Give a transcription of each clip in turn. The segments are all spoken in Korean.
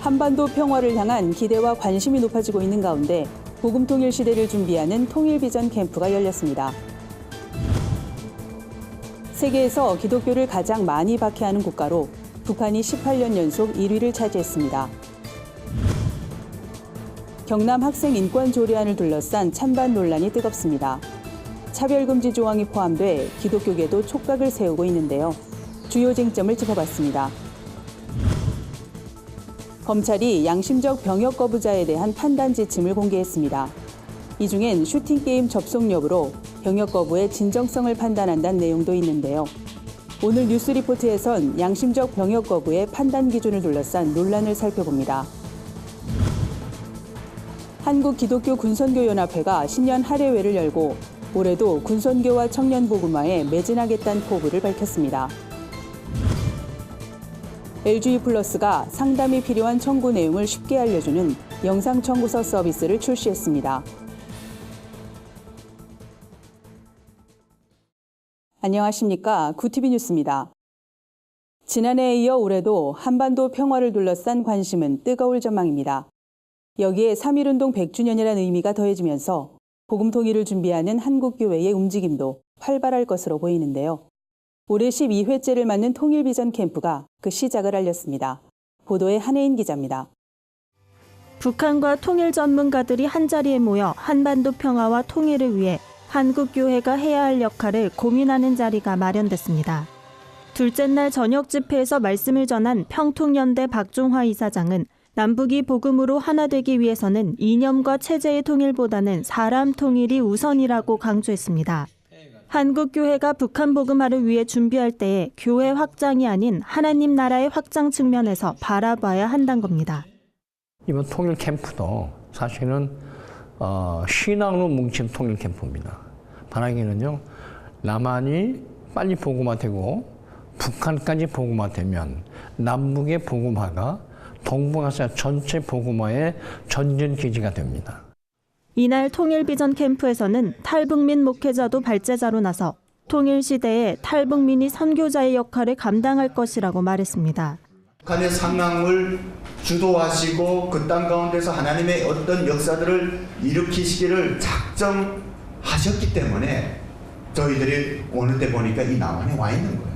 한반도 평화를 향한 기대와 관심이 높아지고 있는 가운데 복음 통일 시대를 준비하는 통일 비전 캠프가 열렸습니다. 세계에서 기독교를 가장 많이 박해하는 국가로 북한이 18년 연속 1위를 차지했습니다. 경남 학생 인권 조례안을 둘러싼 찬반 논란이 뜨겁습니다. 차별금지 조항이 포함돼 기독교계도 촉각을 세우고 있는데요. 주요 쟁점을 짚어봤습니다. 검찰이 양심적 병역 거부자에 대한 판단 지침을 공개했습니다. 이 중엔 슈팅게임 접속 여부로 병역 거부의 진정성을 판단한다는 내용도 있는데요. 오늘 뉴스리포트에선 양심적 병역 거부의 판단 기준을 둘러싼 논란을 살펴봅니다. 한국기독교군선교연합회가 신년 할애회를 열고 올해도 군선교와 청년복음화에 매진하겠다는 포부를 밝혔습니다. LG플러스가 상담이 필요한 청구 내용을 쉽게 알려주는 영상 청구서 서비스를 출시했습니다. 안녕하십니까. 구티비 뉴스입니다. 지난해에 이어 올해도 한반도 평화를 둘러싼 관심은 뜨거울 전망입니다. 여기에 3.1운동 100주년이라는 의미가 더해지면서 복음 통일을 준비하는 한국교회의 움직임도 활발할 것으로 보이는데요. 올해 12회째를 맞는 통일비전 캠프가 그 시작을 알렸습니다. 보도에 한혜인 기자입니다. 북한과 통일 전문가들이 한자리에 모여 한반도 평화와 통일을 위해 한국교회가 해야 할 역할을 고민하는 자리가 마련됐습니다. 둘째 날 저녁 집회에서 말씀을 전한 평통연대 박종화 이사장은 남북이 복음으로 하나 되기 위해서는 이념과 체제의 통일보다는 사람 통일이 우선이라고 강조했습니다. 한국교회가 북한 복음화를 위해 준비할 때에 교회 확장이 아닌 하나님 나라의 확장 측면에서 바라봐야 한다는 겁니다. 이번 통일 캠프도 사실은 신앙으로 뭉친 통일 캠프입니다. 바라기는요, 남한이 빨리 복음화되고 북한까지 복음화되면 남북의 복음화가 동북아시아 전체 복음화의 전진 기지가 됩니다. 이날 통일비전 캠프에서는 탈북민 목회자도 발제자로 나서 통일 시대에 탈북민이 선교자의 역할을 감당할 것이라고 말했습니다. 북한의 상황을 주도하시고 그 땅 가운데서 하나님의 어떤 역사들을 일으키시기를 작정하셨기 때문에 저희들이 오늘 때 보니까 이 남한에 와 있는 거예요.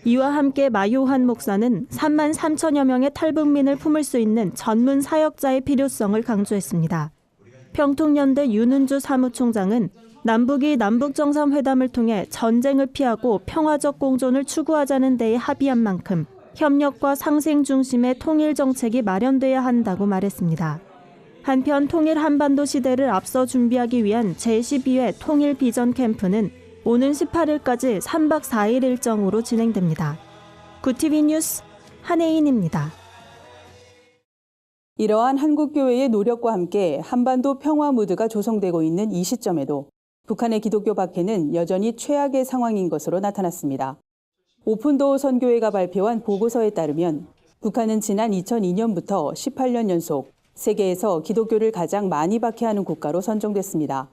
이와 함께 마요한 목사는 3만 3천여 명의 탈북민을 품을 수 있는 전문 사역자의 필요성을 강조했습니다. 평통연대 윤은주 사무총장은 남북이 남북정상회담을 통해 전쟁을 피하고 평화적 공존을 추구하자는 데에 합의한 만큼 협력과 상생 중심의 통일 정책이 마련돼야 한다고 말했습니다. 한편 통일 한반도 시대를 앞서 준비하기 위한 제12회 통일 비전 캠프는 오는 18일까지 3박 4일 일정으로 진행됩니다. 구티비 뉴스 한혜인입니다. 이러한 한국교회의 노력과 함께 한반도 평화 무드가 조성되고 있는 이 시점에도 북한의 기독교 박해는 여전히 최악의 상황인 것으로 나타났습니다. 오픈도어 선교회가 발표한 보고서에 따르면 북한은 지난 2002년부터 18년 연속 세계에서 기독교를 가장 많이 박해하는 국가로 선정됐습니다.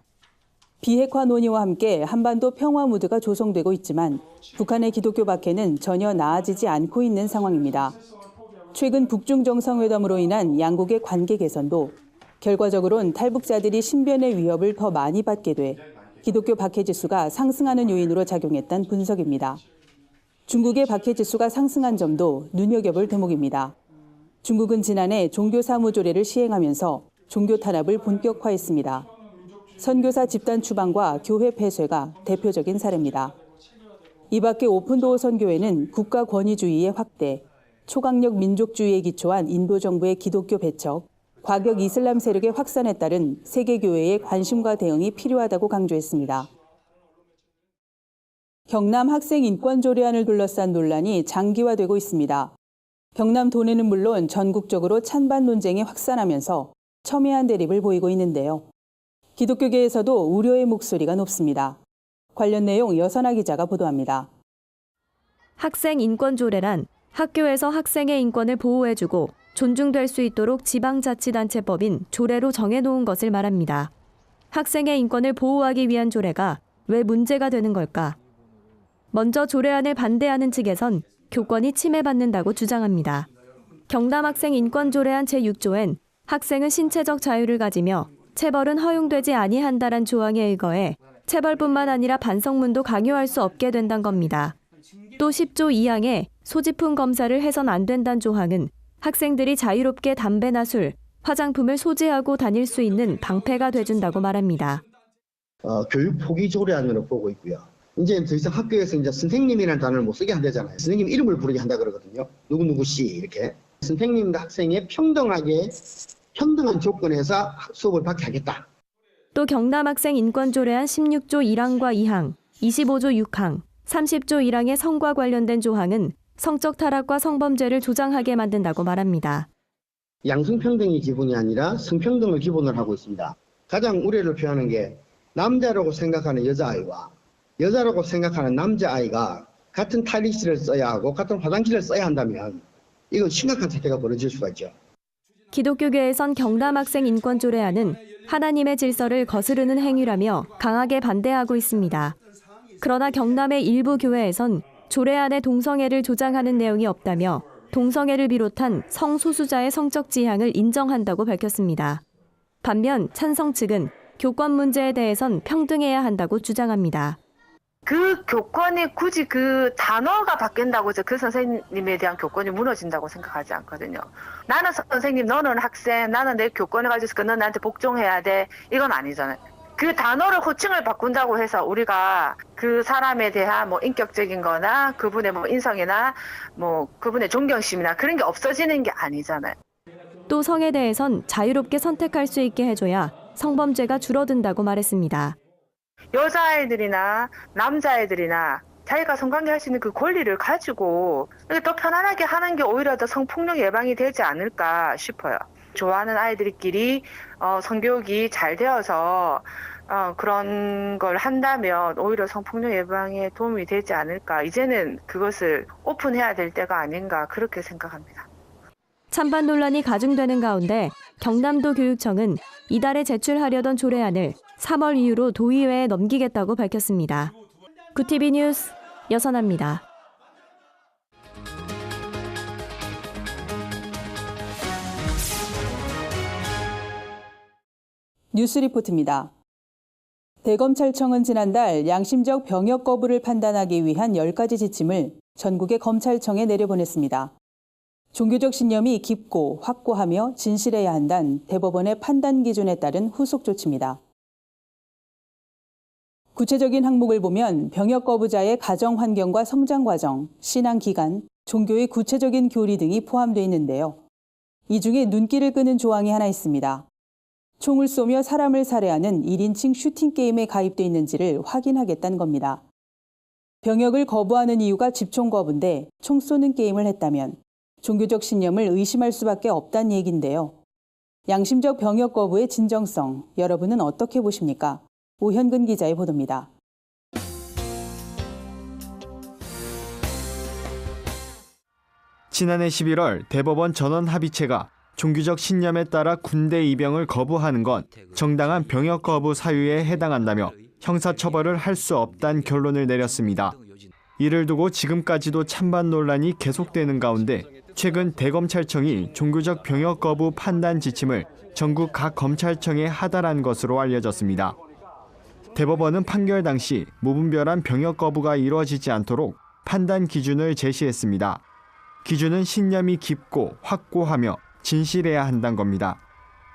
비핵화 논의와 함께 한반도 평화 무드가 조성되고 있지만 북한의 기독교 박해는 전혀 나아지지 않고 있는 상황입니다. 최근 북중 정상회담으로 인한 양국의 관계 개선도 결과적으로는 탈북자들이 신변의 위협을 더 많이 받게 돼 기독교 박해 지수가 상승하는 요인으로 작용했다는 분석입니다. 중국의 박해 지수가 상승한 점도 눈여겨볼 대목입니다. 중국은 지난해 종교사무조례를 시행하면서 종교 탄압을 본격화했습니다. 선교사 집단 추방과 교회 폐쇄가 대표적인 사례입니다. 이 밖에 오픈도어 선교회는 국가 권위주의의 확대, 초강력 민족주의에 기초한 인도 정부의 기독교 배척, 과격 이슬람 세력의 확산에 따른 세계교회의 관심과 대응이 필요하다고 강조했습니다. 경남 학생 인권 조례안을 둘러싼 논란이 장기화되고 있습니다. 경남 도내는 물론 전국적으로 찬반 논쟁이 확산하면서 첨예한 대립을 보이고 있는데요. 기독교계에서도 우려의 목소리가 높습니다. 관련 내용 여선아 기자가 보도합니다. 학생 인권 조례란 학교에서 학생의 인권을 보호해주고 존중될 수 있도록 지방자치단체법인 조례로 정해놓은 것을 말합니다. 학생의 인권을 보호하기 위한 조례가 왜 문제가 되는 걸까? 먼저 조례안을 반대하는 측에선 교권이 침해받는다고 주장합니다. 경남학생인권조례안 제6조엔 학생은 신체적 자유를 가지며 체벌은 허용되지 아니한다란 조항에 의거해 체벌뿐만 아니라 반성문도 강요할 수 없게 된다는 겁니다. 또 10조 2항에 소지품 검사를 해선 안 된다는 조항은 학생들이 자유롭게 담배나 술, 화장품을 소지하고 다닐 수 있는 방패가 돼준다고 말합니다. 교육 포기 조례안으로 보고 있고요. 이제 더 이상 학교에서 이제 선생님이라는 단어를 못 쓰게 한다잖아요. 선생님 이름을 부르게 한다 그러거든요. 누구누구 씨 이렇게. 선생님과 학생이 평등한 조건에서 수업을 받게 하겠다. 또 경남학생인권조례안 16조 1항과 2항, 25조 6항, 30조 1항의 성과 관련된 조항은 성적 타락과 성범죄를 조장하게 만든다고 말합니다. 양성평등이 기본이 아니라 성평등을 기본으로 하고 있습니다. 가장 우려를 표하는 게 남자라고 생각하는 여자아이와 여자라고 생각하는 남자아이가 같은 탈의실을 써야 하고 같은 화장실을 써야 한다면 이건 심각한 사태가 벌어질 수가 있죠. 기독교계에선 경남학생인권조례안은 하나님의 질서를 거스르는 행위라며 강하게 반대하고 있습니다. 그러나 경남의 일부 교회에선 조례안에 동성애를 조장하는 내용이 없다며 동성애를 비롯한 성소수자의 성적 지향을 인정한다고 밝혔습니다. 반면 찬성 측은 교권 문제에 대해선 평등해야 한다고 주장합니다. 그 교권이 굳이 그 단어가 바뀐다고 해서 그 선생님에 대한 교권이 무너진다고 생각하지 않거든요. 나는 선생님, 너는 학생, 나는 내 교권을 가지고 있으니까 넌 나한테 복종해야 돼. 이건 아니잖아요. 그 단어를 호칭을 바꾼다고 해서 우리가 그 사람에 대한 뭐 인격적인 거나 그분의 뭐 인성이나 뭐 그분의 존경심이나 그런 게 없어지는 게 아니잖아요. 또 성에 대해선 자유롭게 선택할 수 있게 해줘야 성범죄가 줄어든다고 말했습니다. 여자아이들이나 남자아이들이나 자기가 성관계할 수 있는 그 권리를 가지고 더 편안하게 하는 게 오히려 더 성폭력 예방이 되지 않을까 싶어요. 좋아하는 아이들끼리 성교육이 잘 되어서 그런 걸 한다면 오히려 성폭력 예방에 도움이 되지 않을까. 이제는 그것을 오픈해야 될 때가 아닌가 그렇게 생각합니다. 찬반 논란이 가중되는 가운데 경남도 교육청은 이달에 제출하려던 조례안을 3월 이후로 도의회에 넘기겠다고 밝혔습니다. 구TV 뉴스 여선아입니다. 뉴스 리포트입니다. 대검찰청은 지난달 양심적 병역 거부를 판단하기 위한 10가지 지침을 전국의 검찰청에 내려보냈습니다. 종교적 신념이 깊고 확고하며 진실해야 한다는 대법원의 판단 기준에 따른 후속 조치입니다. 구체적인 항목을 보면 병역 거부자의 가정 환경과 성장 과정, 신앙 기간, 종교의 구체적인 교리 등이 포함되어 있는데요. 이 중에 눈길을 끄는 조항이 하나 있습니다. 총을 쏘며 사람을 살해하는 1인칭 슈팅 게임에 가입돼 있는지를 확인하겠다는 겁니다. 병역을 거부하는 이유가 집총 거부인데 총 쏘는 게임을 했다면 종교적 신념을 의심할 수밖에 없다는 얘기인데요. 양심적 병역 거부의 진정성, 여러분은 어떻게 보십니까? 오현근 기자의 보도입니다. 지난해 11월 대법원 전원합의체가 종교적 신념에 따라 군대 입영을 거부하는 건 정당한 병역 거부 사유에 해당한다며 형사처벌을 할 수 없다는 결론을 내렸습니다. 이를 두고 지금까지도 찬반 논란이 계속되는 가운데 최근 대검찰청이 종교적 병역 거부 판단 지침을 전국 각 검찰청에 하달한 것으로 알려졌습니다. 대법원은 판결 당시 무분별한 병역 거부가 이루어지지 않도록 판단 기준을 제시했습니다. 기준은 신념이 깊고 확고하며 진실해야 한다는 겁니다.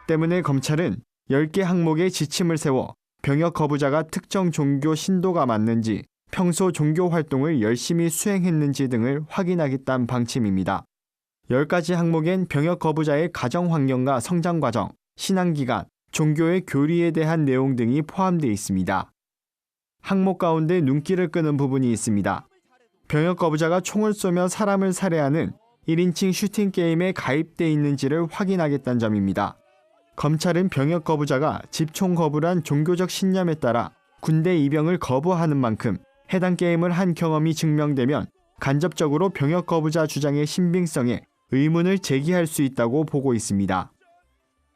때문에 검찰은 10개 항목의 지침을 세워 병역 거부자가 특정 종교 신도가 맞는지, 평소 종교 활동을 열심히 수행했는지 등을 확인하겠다는 방침입니다. 10가지 항목엔 병역 거부자의 가정 환경과 성장 과정, 신앙 기간, 종교의 교리에 대한 내용 등이 포함되어 있습니다. 항목 가운데 눈길을 끄는 부분이 있습니다. 병역 거부자가 총을 쏘며 사람을 살해하는 1인칭 슈팅 게임에 가입돼 있는지를 확인하겠다는 점입니다. 검찰은 병역 거부자가 집총 거부란 종교적 신념에 따라 군대 입영을 거부하는 만큼 해당 게임을 한 경험이 증명되면 간접적으로 병역 거부자 주장의 신빙성에 의문을 제기할 수 있다고 보고 있습니다.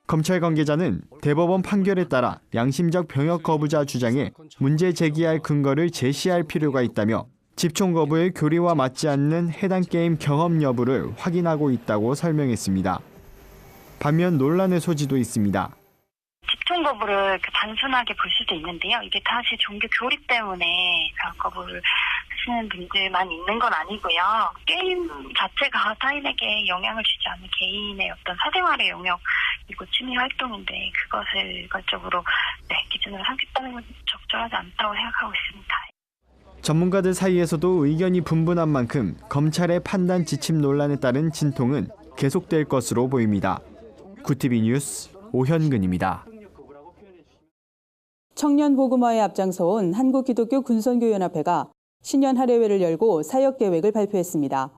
검찰 관계자는 대법원 판결에 따라 양심적 병역 거부자 주장에 문제 제기할 근거를 제시할 필요가 있다며 집총 거부의 교리와 맞지 않는 해당 게임 경험 여부를 확인하고 있다고 설명했습니다. 반면 논란의 소지도 있습니다. 집총 거부를 이렇게 단순하게 볼 수도 있는데요. 이게 사실 종교 교리 때문에 병역 거부를 하시는 분들만 있는 건 아니고요. 게임 자체가 타인에게 영향을 주지 않는 개인의 어떤 사생활의 영역이고 취미 활동인데 그것을 일괄적으로 기준으로 삼겠다는 건 적절하지 않다고 생각하고 있습니다. 전문가들 사이에서도 의견이 분분한 만큼 검찰의 판단 지침 논란에 따른 진통은 계속될 것으로 보입니다. 구티비 뉴스 오현근입니다. 청년 복음화에 앞장서온 한국기독교 군선교연합회가 신년 할애회를 열고 사역 계획을 발표했습니다.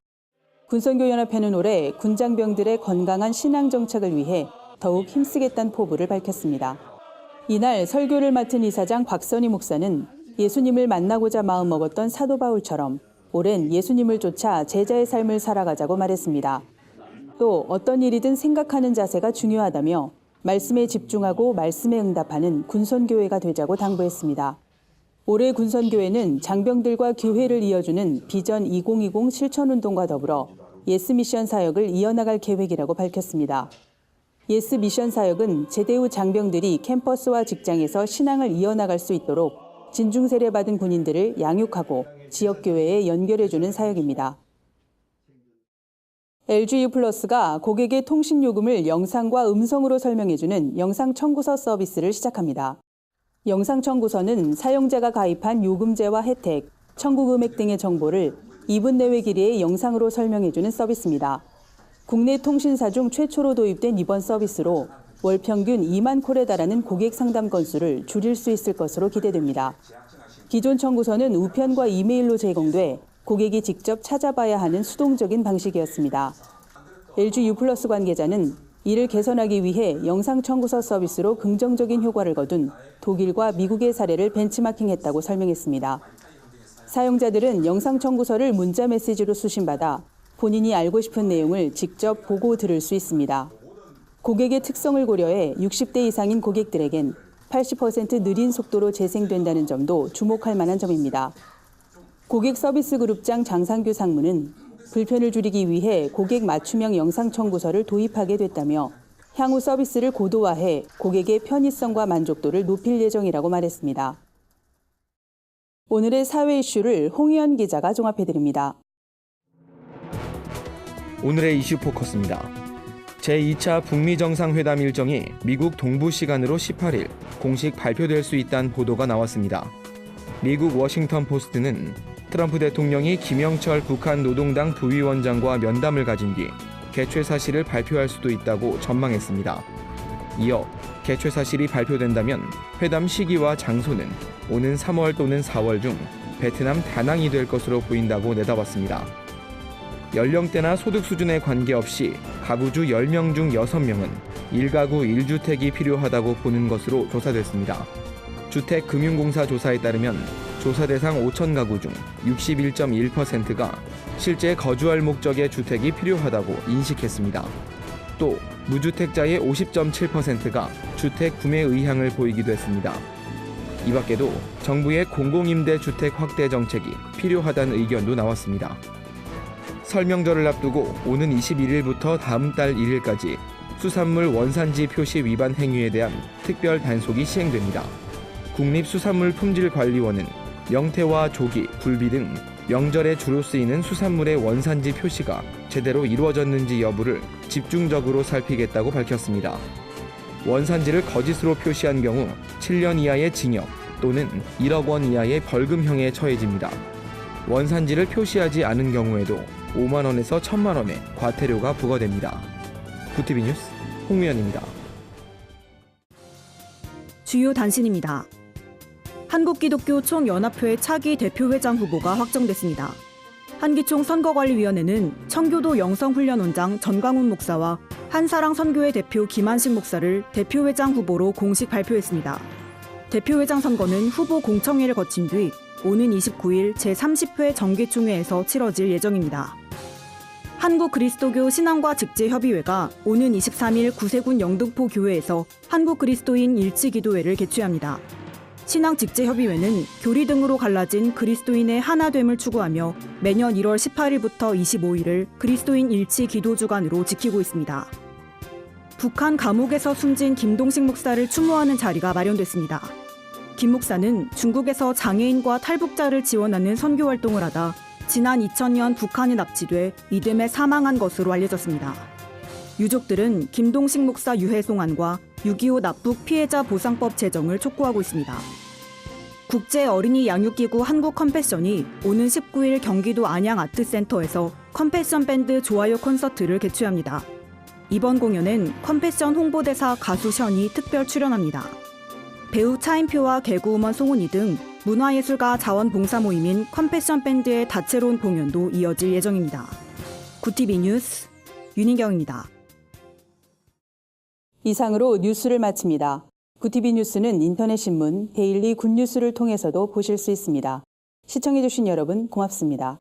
군선교연합회는 올해 군장병들의 건강한 신앙 정착을 위해 더욱 힘쓰겠다는 포부를 밝혔습니다. 이날 설교를 맡은 이사장 박선희 목사는 예수님을 만나고자 마음먹었던 사도 바울처럼 올해는 예수님을 쫓아 제자의 삶을 살아가자고 말했습니다. 또 어떤 일이든 생각하는 자세가 중요하다며 말씀에 집중하고 말씀에 응답하는 군선교회가 되자고 당부했습니다. 올해 군선교회는 장병들과 교회를 이어주는 비전 2020 실천운동과 더불어 예스 미션 사역을 이어나갈 계획이라고 밝혔습니다. 예스 미션 사역은 제대 후 장병들이 캠퍼스와 직장에서 신앙을 이어나갈 수 있도록 진중 세례받은 군인들을 양육하고 지역교회에 연결해주는 사역입니다. LGU+가 고객의 통신 요금을 영상과 음성으로 설명해주는 영상 청구서 서비스를 시작합니다. 영상 청구서는 사용자가 가입한 요금제와 혜택, 청구 금액 등의 정보를 2분 내외 길이의 영상으로 설명해주는 서비스입니다. 국내 통신사 중 최초로 도입된 이번 서비스로 월 평균 2만 콜에 달하는 고객 상담 건수를 줄일 수 있을 것으로 기대됩니다. 기존 청구서는 우편과 이메일로 제공돼 고객이 직접 찾아봐야 하는 수동적인 방식이었습니다. LGU+ 관계자는 이를 개선하기 위해 영상 청구서 서비스로 긍정적인 효과를 거둔 독일과 미국의 사례를 벤치마킹했다고 설명했습니다. 사용자들은 영상 청구서를 문자 메시지로 수신받아 본인이 알고 싶은 내용을 직접 보고 들을 수 있습니다. 고객의 특성을 고려해 60대 이상인 고객들에겐 80% 느린 속도로 재생된다는 점도 주목할 만한 점입니다. 고객 서비스 그룹장 장상규 상무는 불편을 줄이기 위해 고객 맞춤형 영상 청구서를 도입하게 됐다며 향후 서비스를 고도화해 고객의 편의성과 만족도를 높일 예정이라고 말했습니다. 오늘의 사회 이슈를 홍희연 기자가 종합해드립니다. 오늘의 이슈 포커스입니다. 제2차 북미 정상회담 일정이 미국 동부 시간으로 18일 공식 발표될 수 있다는 보도가 나왔습니다. 미국 워싱턴 포스트는 트럼프 대통령이 김영철 북한 노동당 부위원장과 면담을 가진 뒤 개최 사실을 발표할 수도 있다고 전망했습니다. 이어 개최 사실이 발표된다면 회담 시기와 장소는 오는 3월 또는 4월 중 베트남 다낭이 될 것으로 보인다고 내다봤습니다. 연령대나 소득 수준에 관계없이 가구주 10명 중 6명은 1가구 1주택이 필요하다고 보는 것으로 조사됐습니다. 주택금융공사 조사에 따르면 조사 대상 5천 가구 중 61.1%가 실제 거주할 목적의 주택이 필요하다고 인식했습니다. 또 무주택자의 50.7%가 주택 구매 의향을 보이기도 했습니다. 이 밖에도 정부의 공공임대주택 확대 정책이 필요하다는 의견도 나왔습니다. 설명절을 앞두고 오는 21일부터 다음 달 1일까지 수산물 원산지 표시 위반 행위에 대한 특별 단속이 시행됩니다. 국립수산물품질관리원은 명태와 조기, 굴비 등 명절에 주로 쓰이는 수산물의 원산지 표시가 제대로 이루어졌는지 여부를 집중적으로 살피겠다고 밝혔습니다. 원산지를 거짓으로 표시한 경우 7년 이하의 징역 또는 1억 원 이하의 벌금형에 처해집니다. 원산지를 표시하지 않은 경우에도 5만 원에서 1,000만 원의 과태료가 부과됩니다. 구티비 뉴스 홍미연입니다. 주요 단신입니다. 한국기독교 총연합회 차기 대표회장 후보가 확정됐습니다. 한기총 선거관리위원회는 청교도 영성훈련원장 전광훈 목사와 한사랑 선교회 대표 김한식 목사를 대표회장 후보로 공식 발표했습니다. 대표회장 선거는 후보 공청회를 거친 뒤 오는 29일 제30회 정기총회에서 치러질 예정입니다. 한국그리스도교 신앙과 직제협의회가 오는 23일 구세군 영등포 교회에서 한국그리스도인 일치기도회를 개최합니다. 신앙직재협의회는 교리 등으로 갈라진 그리스도인의 하나됨을 추구하며 매년 1월 18일부터 25일을 그리스도인 일치 기도 주간으로 지키고 있습니다. 북한 감옥에서 숨진 김동식 목사를 추모하는 자리가 마련됐습니다. 김 목사는 중국에서 장애인과 탈북자를 지원하는 선교 활동을 하다 지난 2000년 북한에 납치돼 이듬해 사망한 것으로 알려졌습니다. 유족들은 김동식 목사 유해 송환과 6.25 납북 피해자 보상법 제정을 촉구하고 있습니다. 국제 어린이 양육기구 한국 컴패션이 오는 19일 경기도 안양 아트센터에서 컴패션 밴드 좋아요 콘서트를 개최합니다. 이번 공연엔 컴패션 홍보대사 가수 션이 특별 출연합니다. 배우 차인표와 개그우먼 송은이 등 문화예술가 자원봉사 모임인 컴패션 밴드의 다채로운 공연도 이어질 예정입니다. 구티비 뉴스 윤희경입니다. 이상으로 뉴스를 마칩니다. 구티비 뉴스는 인터넷 신문 데일리 굿뉴스를 통해서도 보실 수 있습니다. 시청해주신 여러분 고맙습니다.